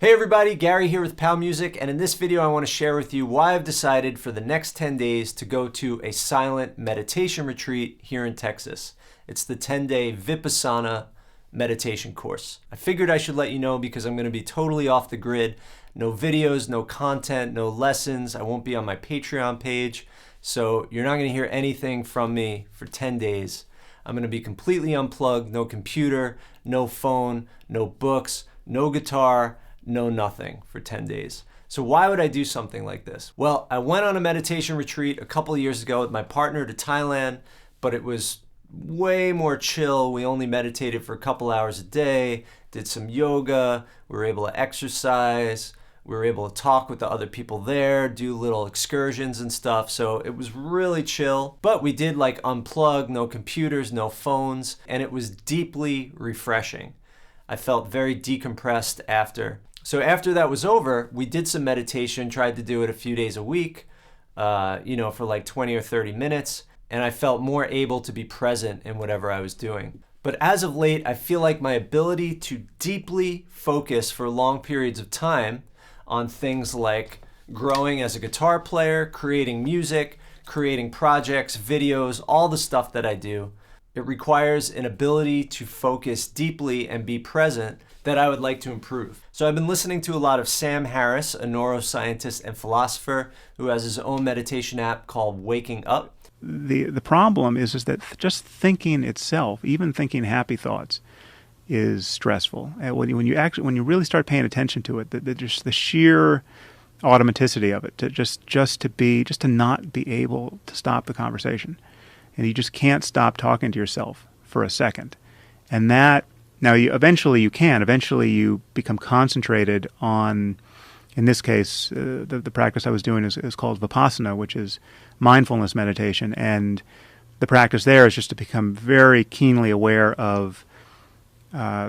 Hey everybody, Gary here with Pal Music, and in this video I want to share with you why I've decided for the next 10 days to go to a silent meditation retreat here in Texas. It's the 10-day Vipassana meditation course. I figured I should let you know because I'm going to be totally off the grid. No videos, no content, no lessons. I won't be on my Patreon page, so you're not going to hear anything from me for 10 days. I'm going to be completely unplugged, no computer, no phone, no books, no guitar, no nothing for 10 days. So why would I do something like this? Well, I went on a meditation retreat a couple of years ago with my partner to Thailand, but it was way more chill. We only meditated for a couple hours a day, did some yoga, we were able to exercise, we were able to talk with the other people there, do little excursions and stuff. So it was really chill, but we did like unplug, no computers, no phones, and it was deeply refreshing. I felt very decompressed after. So after that was over, we did some meditation, tried to do it a few days a week, for like 20 or 30 minutes, and I felt more able to be present in whatever I was doing. But as of late, I feel like my ability to deeply focus for long periods of time on things like growing as a guitar player, creating music, creating projects, videos, all the stuff that I do, it requires an ability to focus deeply and be present that I would like to improve. So I've been listening to a lot of Sam Harris, a neuroscientist and philosopher who has his own meditation app called Waking Up. The problem is that just thinking itself, even thinking happy thoughts, is stressful. And when you really start paying attention to it, just the sheer automaticity of it, to not be able to stop the conversation, and you just can't stop talking to yourself for a second, and that. Now, eventually you become concentrated on, in this case, the practice I was doing is called Vipassana, which is mindfulness meditation. And the practice there is just to become very keenly aware of,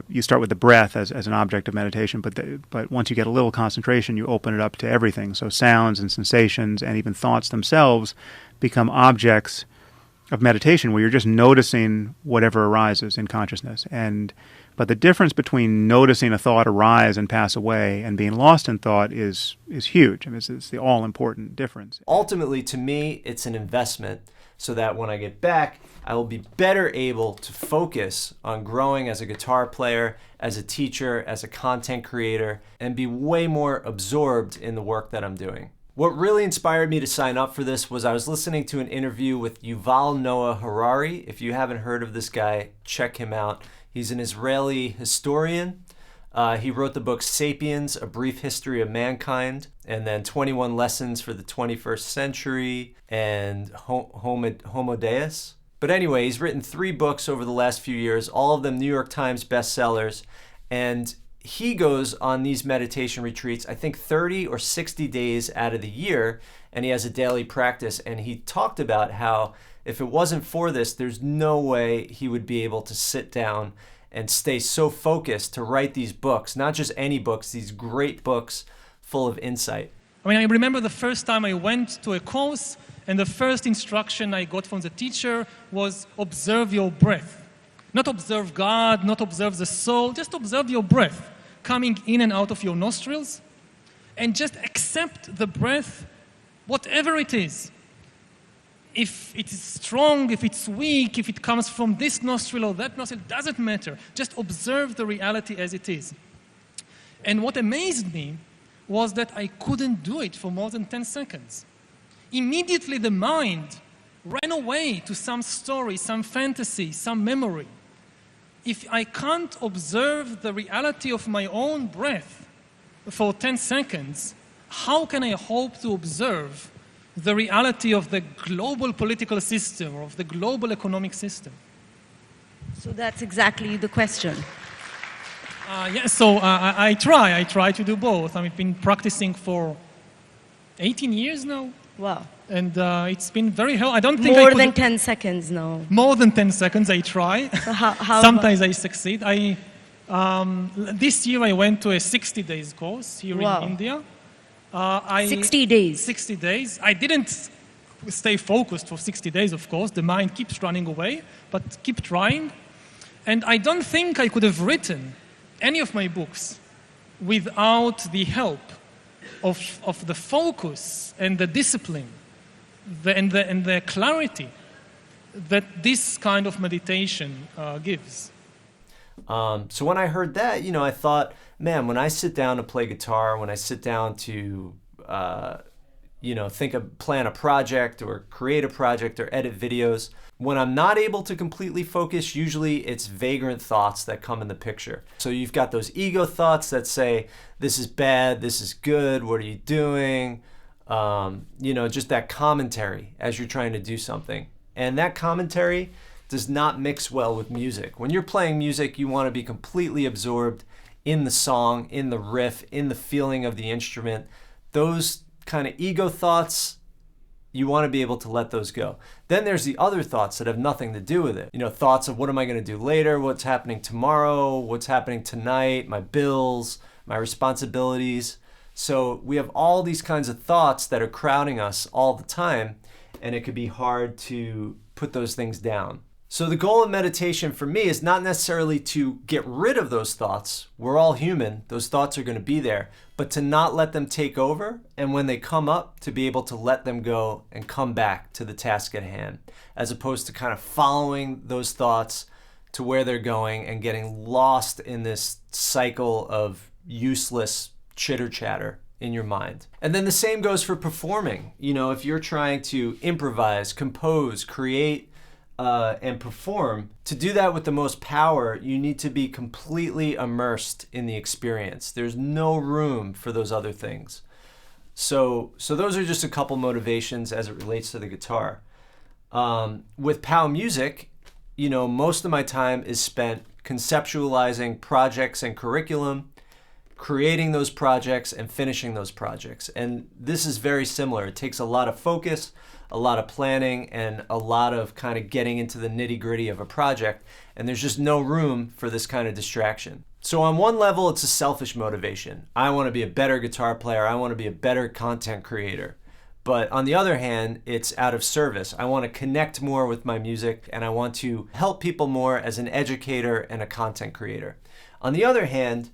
you start with the breath as an object of meditation, but once you get a little concentration, you open it up to everything. So sounds and sensations and even thoughts themselves become objects of meditation, where you're just noticing whatever arises in consciousness. But the difference between noticing a thought arise and pass away and being lost in thought is huge. I mean, it's the all-important difference. Ultimately, to me, it's an investment so that when I get back, I will be better able to focus on growing as a guitar player, as a teacher, as a content creator, and be way more absorbed in the work that I'm doing. What really inspired me to sign up for this was I was listening to an interview with Yuval Noah Harari. If you haven't heard of this guy, check him out. He's an Israeli historian. He wrote the book Sapiens, A Brief History of Mankind, and then 21 Lessons for the 21st Century, and Homo Deus. But anyway, he's written 3 books over the last few years, all of them New York Times bestsellers, and he goes on these meditation retreats, I think 30 or 60 days out of the year, and he has a daily practice. And he talked about how if it wasn't for this, there's no way he would be able to sit down and stay so focused to write these books, not just any books, these great books full of insight. I mean, I remember the first time I went to a course, and the first instruction I got from the teacher was observe your breath. Not observe God, not observe the soul, just observe your breath coming in and out of your nostrils, and just accept the breath, whatever it is. If it is strong, if it's weak, if it comes from this nostril or that nostril, doesn't matter. Just observe the reality as it is. And what amazed me was that I couldn't do it for more than 10 seconds. Immediately the mind ran away to some story, some fantasy, some memory. If I can't observe the reality of my own breath for 10 seconds, how can I hope to observe the reality of the global political system or of the global economic system? So that's exactly the question. I try to do both. I've been practicing for 18 years now. Wow. And it's been very helpful. I don't think more than 10 seconds now. More than 10 seconds, I try. So how Sometimes I succeed. This year I went to a 60 days course here in India. 60 days. 60 days. I didn't stay focused for 60 days, of course. The mind keeps running away, but keep trying. And I don't think I could have written any of my books without the help of the focus and the discipline and the clarity that this kind of meditation gives. So when I heard that, I thought, man, when I sit down to play guitar, when I sit down to, plan a project or create a project or edit videos, when I'm not able to completely focus, usually it's vagrant thoughts that come in the picture. So you've got those ego thoughts that say, this is bad, this is good, what are you doing? Just that commentary as you're trying to do something. And that commentary does not mix well with music. When you're playing music, you want to be completely absorbed in the song, in the riff, in the feeling of the instrument. Those kind of ego thoughts, you want to be able to let those go. Then there's the other thoughts that have nothing to do with it. Thoughts of what am I going to do later? What's happening tomorrow? What's happening tonight? My bills, my responsibilities. So we have all these kinds of thoughts that are crowding us all the time, and it could be hard to put those things down. So the goal of meditation for me is not necessarily to get rid of those thoughts. We're all human. Those thoughts are going to be there, but to not let them take over. And when they come up, to be able to let them go and come back to the task at hand, as opposed to kind of following those thoughts to where they're going and getting lost in this cycle of useless chitter chatter in your mind. And then the same goes for performing. If you're trying to improvise, compose, create, and perform, to do that with the most power, you need to be completely immersed in the experience. There's no room for those other things. So those are just a couple motivations as it relates to the guitar. With POW music, most of my time is spent conceptualizing projects and curriculum, creating those projects and finishing those projects. And this is very similar. It takes a lot of focus, a lot of planning, and a lot of kind of getting into the nitty-gritty of a project. And there's just no room for this kind of distraction. So on one level, it's a selfish motivation. I want to be a better guitar player. I want to be a better content creator. But on the other hand, it's out of service. I want to connect more with my music, and I want to help people more as an educator and a content creator. On the other hand,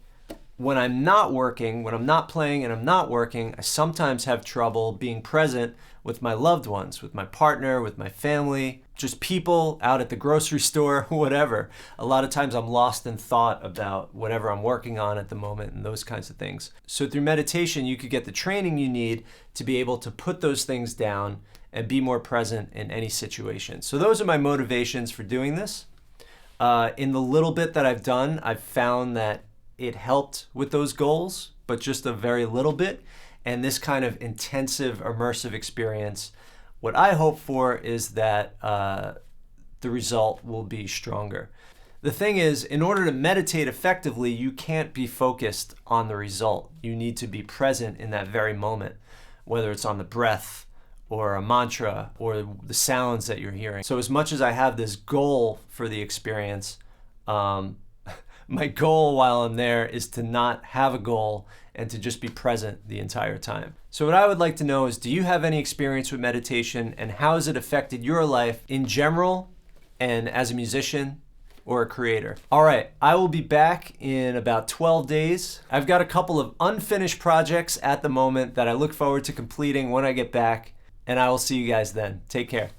when I'm not working, when I'm not playing and I'm not working, I sometimes have trouble being present with my loved ones, with my partner, with my family, just people out at the grocery store, whatever. A lot of times I'm lost in thought about whatever I'm working on at the moment and those kinds of things. So through meditation, you could get the training you need to be able to put those things down and be more present in any situation. So those are my motivations for doing this. In the little bit that I've done, I've found that it helped with those goals, but just a very little bit. And this kind of intensive, immersive experience, what I hope for is that the result will be stronger. The thing is, in order to meditate effectively, you can't be focused on the result. You need to be present in that very moment, whether it's on the breath or a mantra or the sounds that you're hearing. So as much as I have this goal for the experience, my goal while I'm there is to not have a goal and to just be present the entire time. So what I would like to know is, do you have any experience with meditation, and how has it affected your life in general and as a musician or a creator? All right, I will be back in about 12 days. I've got a couple of unfinished projects at the moment that I look forward to completing when I get back, and I will see you guys then. Take care.